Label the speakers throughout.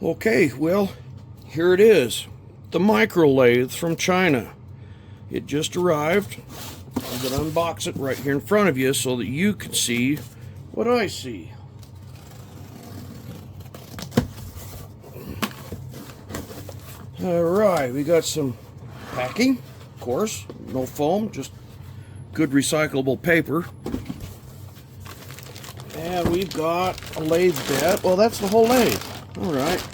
Speaker 1: Okay, well, here it is. The micro lathe from China. It just arrived. I'm going to unbox it right here in front of you so that you can see what I see. Alright, we got some packing, of course, no foam, just good recyclable paper. And we've got a lathe bed. Well, that's the whole lathe. Alright.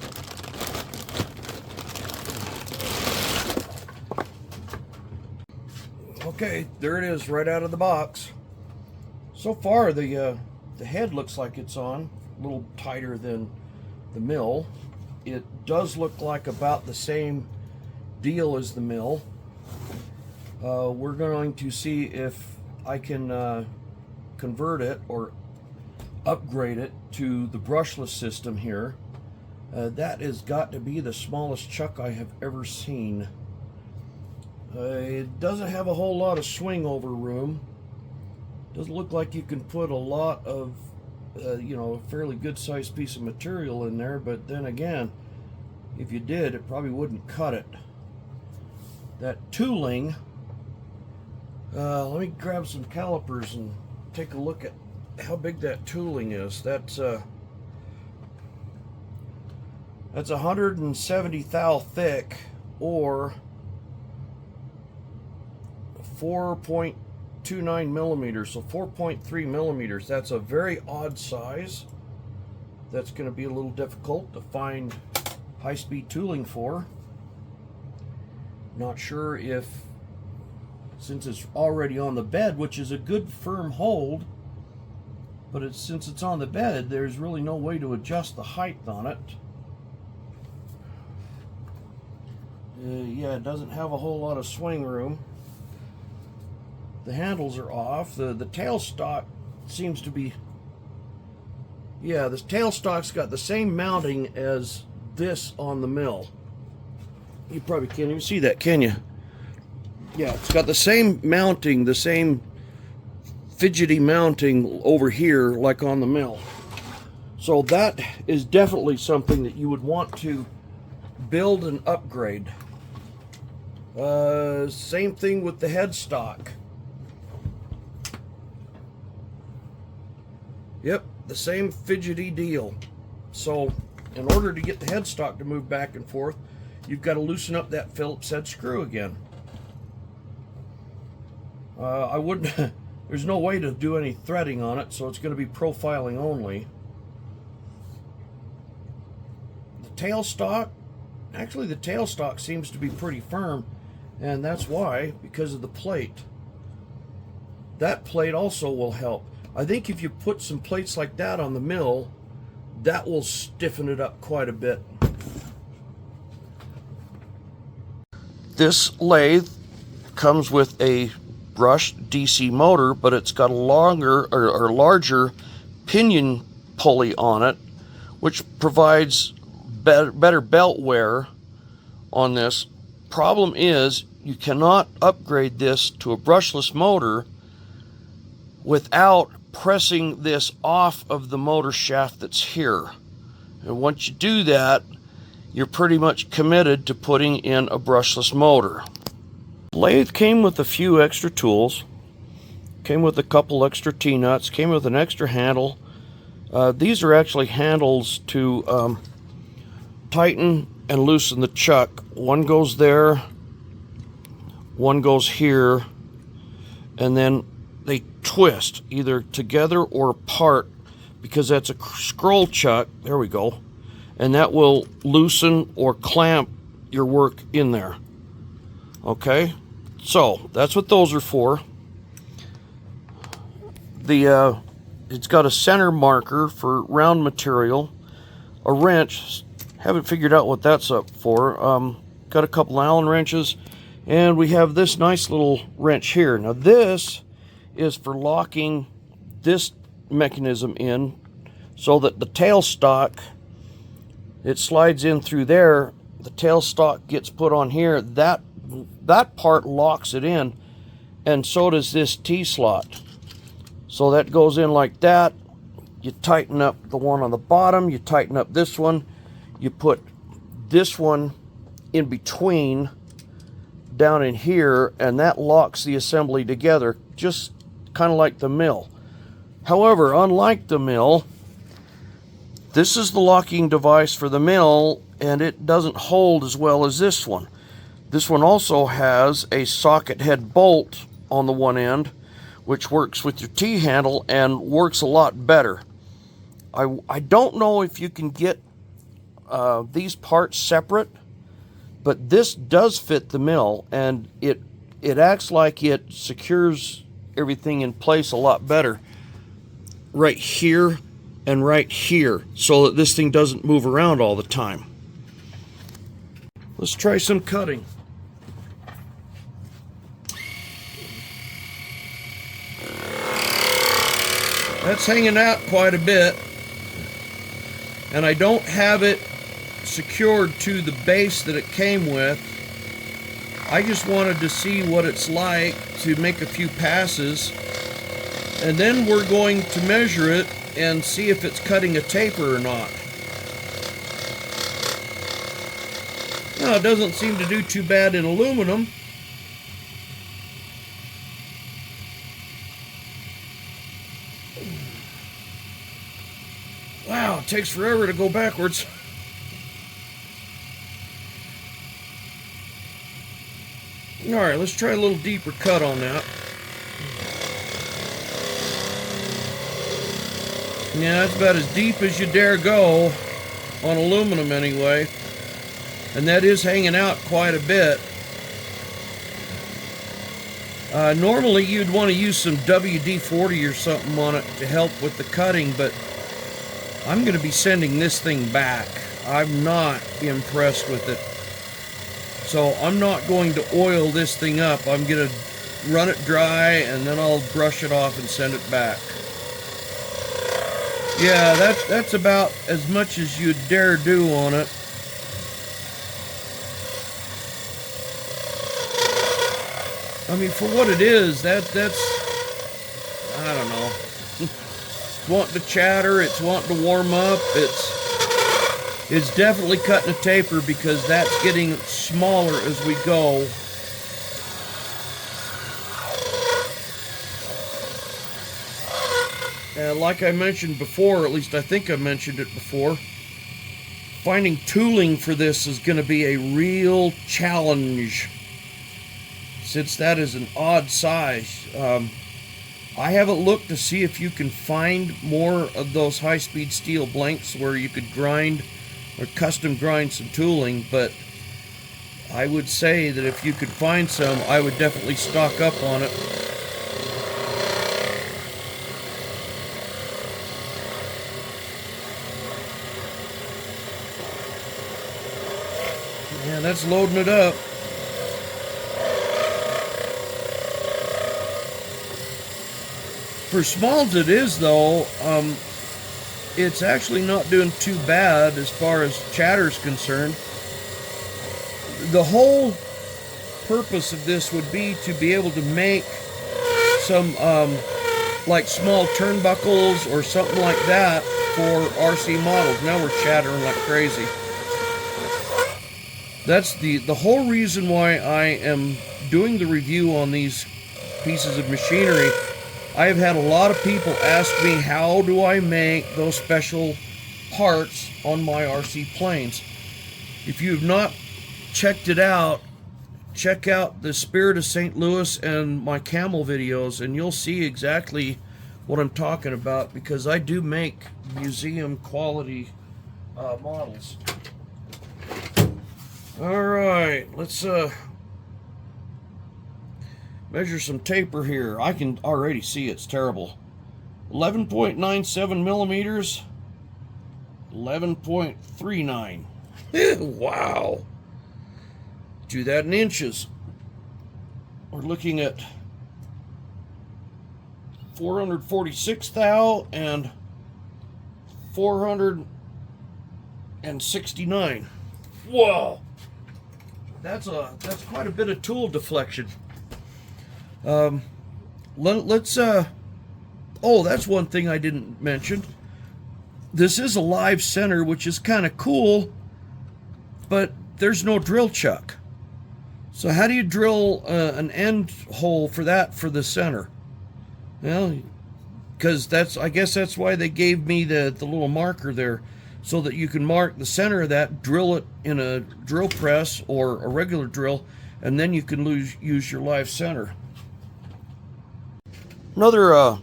Speaker 1: Okay, there it is right out of the box. So far, the head looks like it's on, a little tighter than the mill. It does look like about the same deal as the mill. We're going to see if I can convert it or upgrade it to the brushless system here. That has got to be the smallest chuck I have ever seen. It doesn't have a whole lot of swing over room. Doesn't look like you can put a lot of a fairly good sized piece of material in there, but then again, if you did, it probably wouldn't cut it. That tooling, let me grab some calipers and take a look at how big that tooling is. That's 170 thou thick, or 4.29 millimeters, so 4.3 millimeters. That's a very odd size. That's going to be a little difficult to find high-speed tooling for. Not sure if, since it's already on the bed, which is a good firm hold, but since it's on the bed, there's really no way to adjust the height on it. Yeah, it doesn't have a whole lot of swing room. The handles are off. The tailstock seems to be, yeah, this tailstock's got the same mounting as this on the mill. You probably can't even see that, can you? Yeah, it's got the same mounting, the same fidgety mounting over here like on the mill. So that is definitely something that you would want to build and upgrade. Same thing with the headstock. Yep, the same fidgety deal. So in order to get the headstock to move back and forth, you've got to loosen up that Phillips head screw again. I wouldn't, there's no way to do any threading on it, so it's going to be profiling only. The tailstock, actually the tailstock seems to be pretty firm, and that's why, because of the plate. That plate also will help. I think if you put some plates like that on the mill, that will stiffen it up quite a bit. This lathe comes with a brushed DC motor, but it's got a longer or larger pinion pulley on it, which provides better belt wear on this. Problem is, you cannot upgrade this to a brushless motor without pressing this off of the motor shaft that's here. And once you do that, you're pretty much committed to putting in a brushless motor. The lathe came with a few extra tools, came with a couple extra T-nuts, came with an extra handle. These are actually handles to tighten and loosen the chuck. One goes there, one goes here, and then they twist either together or apart, because that's a scroll chuck. There we go. And that will loosen or clamp your work in there. Okay, so that's what those are for. It's got a center marker for round material, a wrench. Haven't figured out what that's up for. Got a couple Allen wrenches, and we have this nice little wrench here. Now this is for locking this mechanism in so that the tailstock, it slides in through there, the tailstock gets put on here, that part locks it in, and so does this T-slot. So that goes in like that. You tighten up the one on the bottom, you tighten up this one, you put this one in between down in here, and that locks the assembly together, just kind of like the mill. However, unlike the mill, this is the locking device for the mill, and it doesn't hold as well as this one. This one also has a socket head bolt on the one end, which works with your T-handle and works a lot better. I don't know if you can get these parts separate, but this does fit the mill, and it acts like it secures everything in place a lot better right here and right here, so that this thing doesn't move around all the time. Let's try some cutting. That's hanging out quite a bit, and I don't have it secured to the base that it came with. I just wanted to see what it's like to make a few passes, and then we're going to measure it and see if it's cutting a taper or not. No, it doesn't seem to do too bad in aluminum. Wow, it takes forever to go backwards. Alright, let's try a little deeper cut on that. Yeah, that's about as deep as you dare go on aluminum anyway. And that is hanging out quite a bit. Normally you'd want to use some WD-40 or something on it to help with the cutting, but I'm going to be sending this thing back. I'm not impressed with it. So I'm not going to oil this thing up. I'm going to run it dry, and then I'll brush it off and send it back. Yeah, that's about as much as you'd dare do on it. I mean, for what it is, that's I don't know. It's wanting to chatter, it's wanting to warm up, it's definitely cutting a taper, because that's getting smaller as we go. And like I mentioned before, at least I think I mentioned it before, finding tooling for this is going to be a real challenge, since that is an odd size. I haven't looked to see if you can find more of those high-speed steel blanks where you could grind or custom grind some tooling, but I would say that if you could find some, I would definitely stock up on it. Yeah, that's loading it up. For small as it is, though, it's actually not doing too bad as far as chatter is concerned. The whole purpose of this would be to be able to make some like small turnbuckles or something like that for RC models. Now we're chattering like crazy. That's the whole reason why I am doing the review on these pieces of machinery. I have had a lot of people ask me, how do I make those special parts on my RC planes? If you have not checked it out, check out the Spirit of St. Louis and my Camel videos, and you'll see exactly what I'm talking about, because I do make museum quality models. Alright, let's measure some taper here. I can already see it's terrible. 11.97 millimeters, 11.39. Wow. Do that in inches. We're looking at 446 thou and 469. Whoa. That's quite a bit of tool deflection. Let's oh, that's one thing I didn't mention. This is a live center, which is kind of cool, but there's no drill chuck. So how do you drill an end hole for that for the center? Well, because I guess that's why they gave me the little marker there, so that you can mark the center of that, drill it in a drill press or a regular drill, and then you can use your live center. Another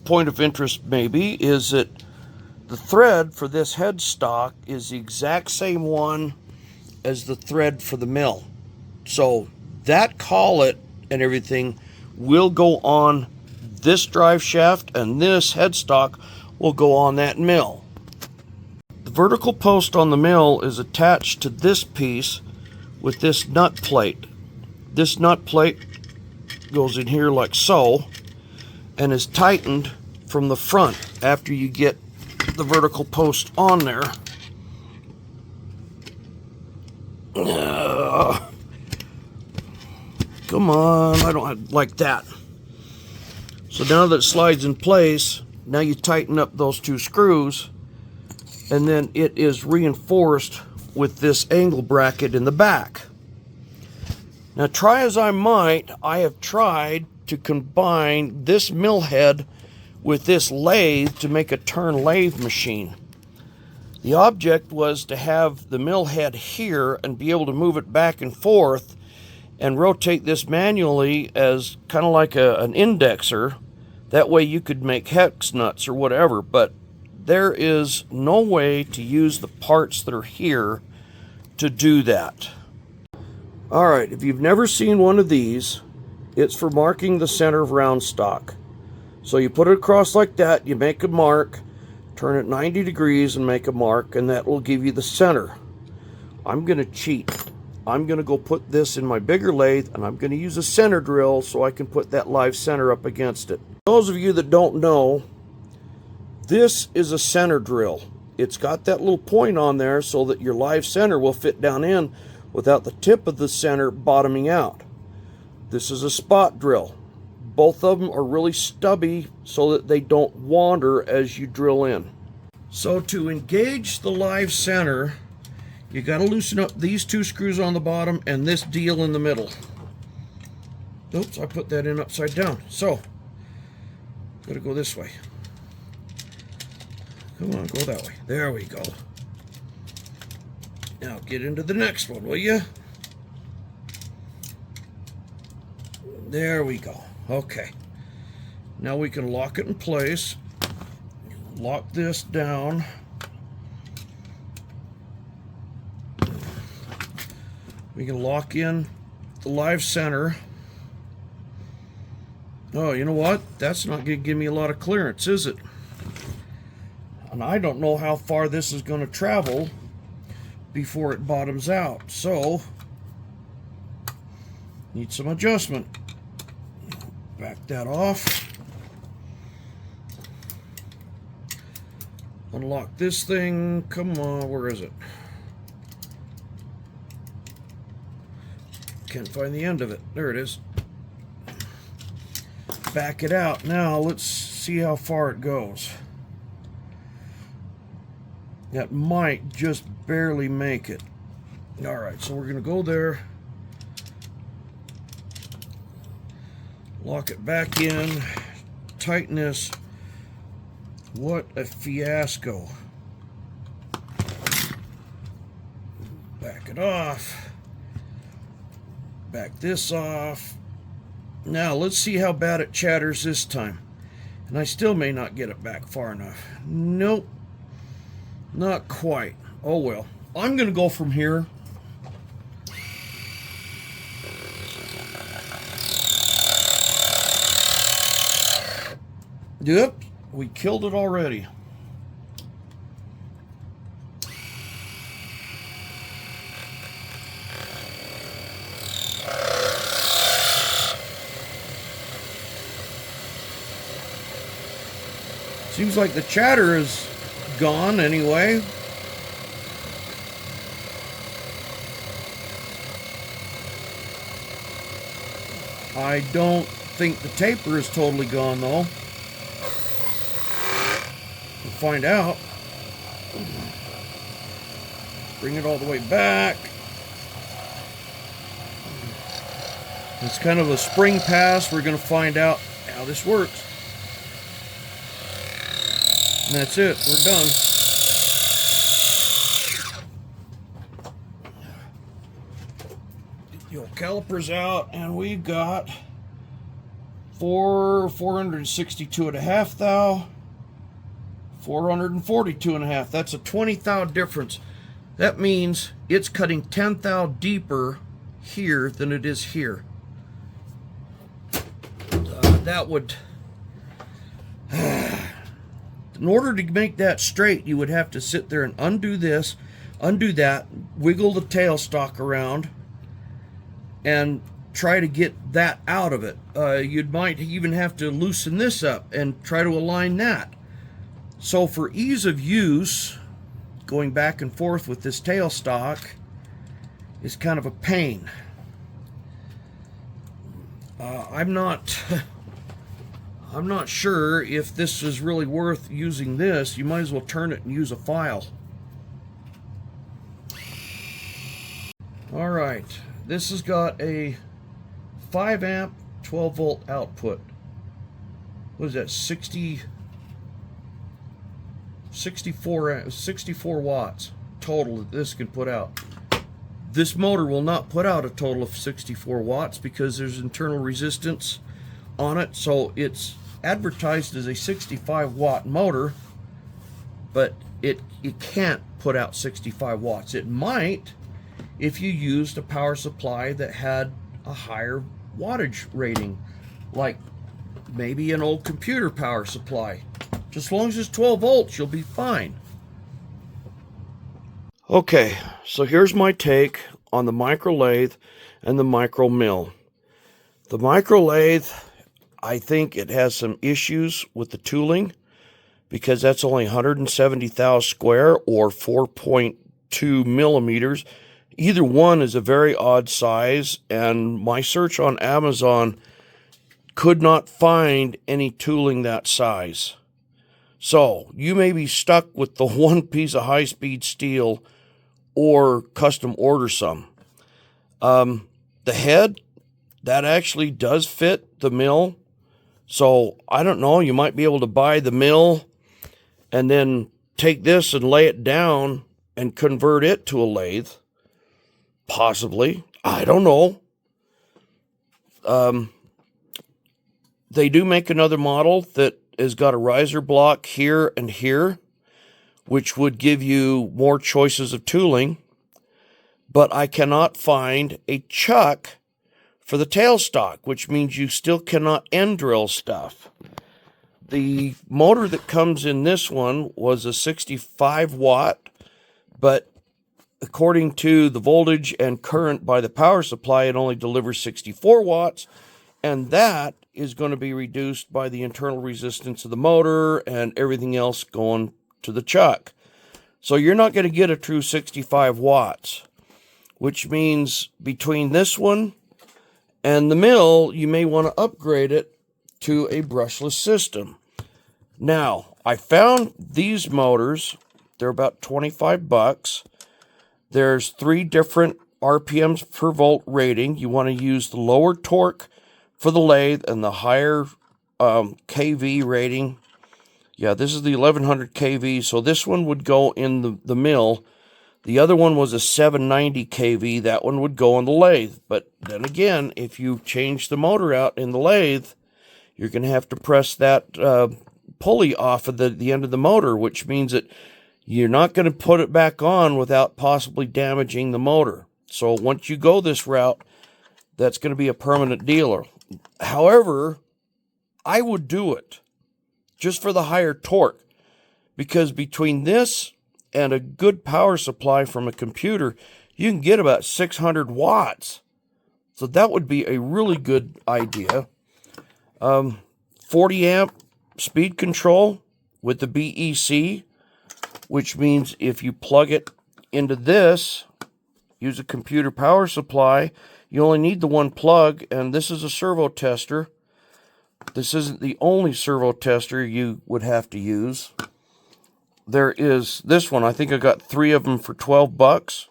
Speaker 1: point of interest maybe is that the thread for this headstock is the exact same one as the thread for the mill. So that collet and everything will go on this drive shaft, and this headstock will go on that mill. The vertical post on the mill is attached to this piece with this nut plate. This nut plate goes in here like so and is tightened from the front after you get the vertical post on there. Come on, I don't like that. So now that it slides in place, now you tighten up those two screws, and then it is reinforced with this angle bracket in the back. Now, try as I might, I have tried to combine this mill head with this lathe to make a turn lathe machine. The object was to have the mill head here and be able to move it back and forth and rotate this manually as kind of like an indexer. That way you could make hex nuts or whatever, but there is no way to use the parts that are here to do that. Alright, if you've never seen one of these, it's for marking the center of round stock. So you put it across like that, you make a mark, turn it 90 degrees and make a mark, and that will give you the center. I'm going to cheat. I'm going to go put this in my bigger lathe, and I'm going to use a center drill so I can put that live center up against it. Those of you that don't know, this is a center drill. It's got that little point on there so that your live center will fit down in without the tip of the center bottoming out. This is a spot drill. Both of them are really stubby so that they don't wander as you drill in. So to engage the live center, you got to loosen up these two screws on the bottom and this deal in the middle. Oops, I put that in upside down. So, got to go this way. Come on, go that way. There we go. Now get into the next one, will you? There we go. Okay. Now we can lock it in place. Lock this down. We can lock in the live center. Oh, you know what? That's not going to give me a lot of clearance, is it? And I don't know how far this is going to travel before it bottoms out. So, need some adjustment. Back that off. Unlock this thing. Come on, where is it? Can't find the end of it. There it is. Back it out. Now let's see how far it goes. That might just barely make it. Alright, so we're going to go there. Lock it back in. Tighten this. What a fiasco. Back it off. Back this off. Now let's see how bad it chatters this time. And I still may not get it back far enough. Nope. Not quite. Oh well. I'm going to go from here. Yep, we killed it already. Seems like the chatter is gone anyway. I don't think the taper is totally gone though. We'll find out. Bring it all the way back. It's kind of a spring pass. We're going to find out how this works. And that's it. We're done. Get the old calipers out, and we've got 462.5 thou, 442.5. That's a 20 thou difference. That means it's cutting 10 thou deeper here than it is here. That would, in order to make that straight, you would have to sit there and undo this, undo that, wiggle the tailstock around, and try to get that out of it. You might even have to loosen this up and try to align that. So for ease of use, going back and forth with this tailstock is kind of a pain. I'm not sure if this is really worth using this. You might as well turn it and use a file. All right, this has got a 5 amp 12 volt output. What is that? 64 watts total that this can put out. This motor will not put out a total of 64 watts because there's internal resistance on it, so it's advertised as a 65 watt motor, but it can't put out 65 watts. It might if you used a power supply that had a higher wattage rating, like maybe an old computer power supply. Just as long as it's 12 volts, you'll be fine. Okay, so here's my take on the micro lathe and the micro mill. The micro lathe, I think it has some issues with the tooling because that's only 170 thou square or 4.2 millimeters. Either one is a very odd size, and my search on Amazon could not find any tooling that size. So you may be stuck with the one piece of high-speed steel or custom order some. The head, that actually does fit the mill. So I don't know, you might be able to buy the mill and then take this and lay it down and convert it to a lathe. Possibly. I don't know. They do make another model that has got a riser block here and here, which would give you more choices of tooling. But I cannot find a chuck for the tailstock, which means you still cannot end drill stuff. The motor that comes in this one was a 65 watt, but according to the voltage and current by the power supply, it only delivers 64 watts, and that is going to be reduced by the internal resistance of the motor and everything else going to the chuck. So you're not going to get a true 65 watts, which means between this one and the mill, you may want to upgrade it to a brushless system. Now, I found these motors. They're about 25 bucks. There's 3 different RPMs per volt rating. You want to use the lower torque for the lathe and the higher kV rating. Yeah, this is the 1100 kV, so this one would go in the mill. The other one was a 790 kV. That one would go on the lathe. But then again, if you change the motor out in the lathe, you're going to have to press that pulley off of the end of the motor, which means that you're not going to put it back on without possibly damaging the motor. So once you go this route, that's going to be a permanent dealer. However, I would do it just for the higher torque, because between this and a good power supply from a computer, you can get about 600 watts. So that would be a really good idea. 40 amp speed control with the BEC, which means if you plug it into this, use a computer power supply, you only need the one plug, and this is a servo tester. This isn't the only servo tester you would have to use. there is this one. I think I got 3 of them for $12.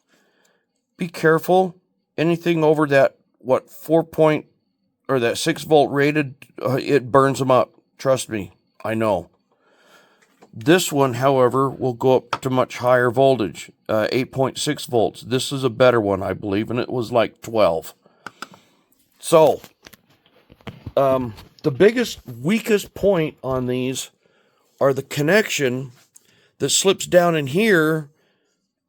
Speaker 1: Be careful. Anything over that, what, 6 volt rated, it burns them up. Trust me, I know. This one, however, will go up to much higher voltage, 8.6 volts. This is a better one, I believe, and it was like 12. So, the biggest, weakest point on these are the connection that slips down in here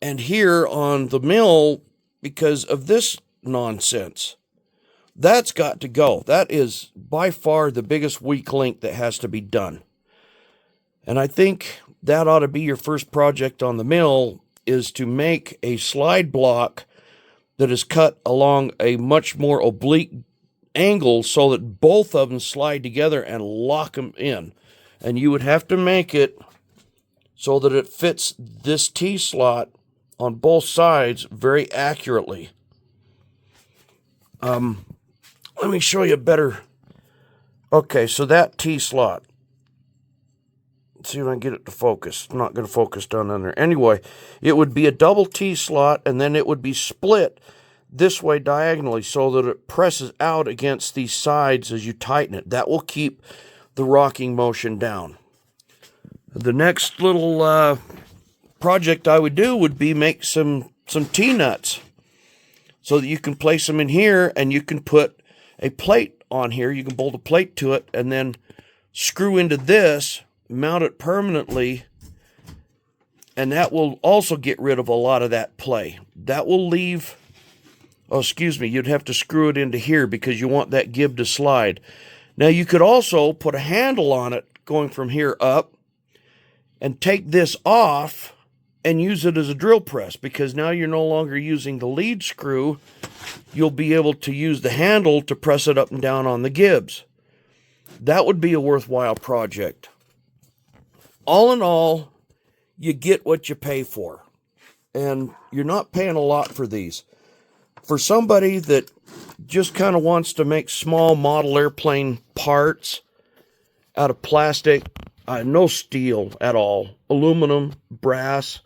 Speaker 1: and here on the mill because of this nonsense. That's got to go. That is by far the biggest weak link that has to be done. And I think that ought to be your first project on the mill, is to make a slide block that is cut along a much more oblique angle so that both of them slide together and lock them in. And you would have to make it so that it fits this T-slot on both sides very accurately. Let me show you better. Okay, so that T-slot. Let's see if I can get it to focus. I'm not going to focus down on there. Anyway, it would be a double T-slot, and then it would be split this way diagonally so that it presses out against these sides as you tighten it. That will keep the rocking motion down. The next little project I would do would be make some T-nuts so that you can place them in here, and you can put a plate on here. You can bolt a plate to it and then screw into this, mount it permanently, and that will also get rid of a lot of that play. That will leave, oh, excuse me, you'd have to screw it into here because you want that gib to slide. Now you could also put a handle on it going from here up and take this off and use it as a drill press, because now you're no longer using the lead screw. You'll be able to use the handle to press it up and down on the gibs. That would be a worthwhile project. All in all, you get what you pay for. And you're not paying a lot for these. For somebody that just kind of wants to make small model airplane parts out of plastic, no steel at all, aluminum, brass,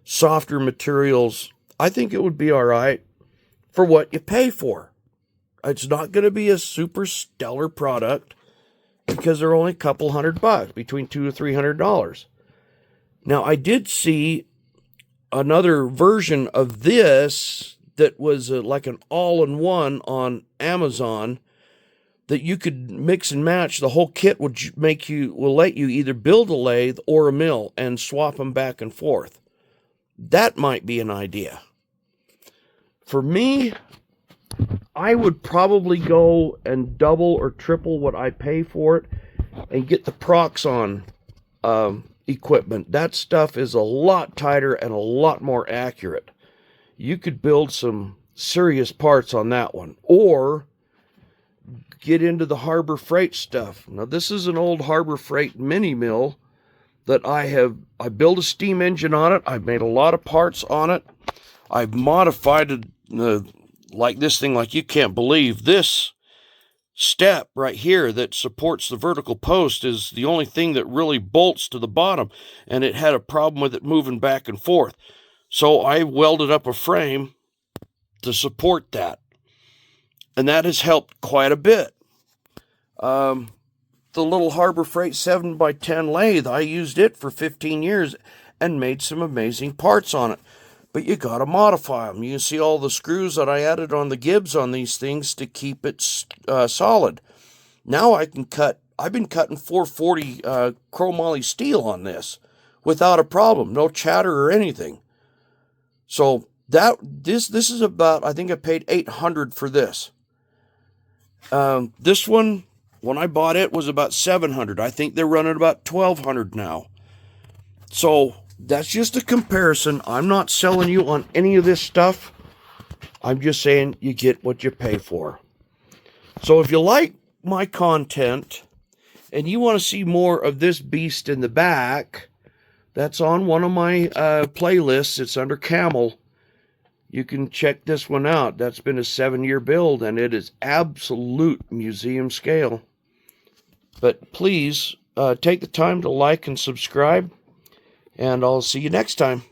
Speaker 1: softer materials, I think it would be all right for what you pay for. It's not going to be a super stellar product because they're only a couple $100, between $200 to $300. Now, I did see another version of this that was like an all-in-one on Amazon that you could mix and match. The whole kit will let you either build a lathe or a mill and swap them back and forth. That might be an idea. For me, I would probably go and double or triple what I pay for it and get the Proxxon equipment. That stuff is a lot tighter and a lot more accurate. You could build some serious parts on that one. Or get into the Harbor Freight stuff. Now, this is an old Harbor Freight mini mill that I built a steam engine on it. I've made a lot of parts on it. I've modified it like this thing like you can't believe. This step right here that supports the vertical post is the only thing that really bolts to the bottom, and it had a problem with it moving back and forth. So I welded up a frame to support that, and that has helped quite a bit. The little Harbor Freight 7x10 lathe, I used it for 15 years and made some amazing parts on it. But you got to modify them. You can see all the screws that I added on the gibs on these things to keep it solid. Now I can cut, I've been cutting 440 chromoly steel on this without a problem. No chatter or anything. So this is about, I think I paid $800 for this. This one, when I bought it, was about $700. I think they're running about $1,200 now. So that's just a comparison. I'm not selling you on any of this stuff. I'm just saying you get what you pay for. So if you like my content and you want to see more of this beast in the back, that's on one of my playlists. It's under Camel. You can check this one out. That's been a 7-year build, and it is absolute museum scale. But please take the time to like and subscribe. and I'll see you next time.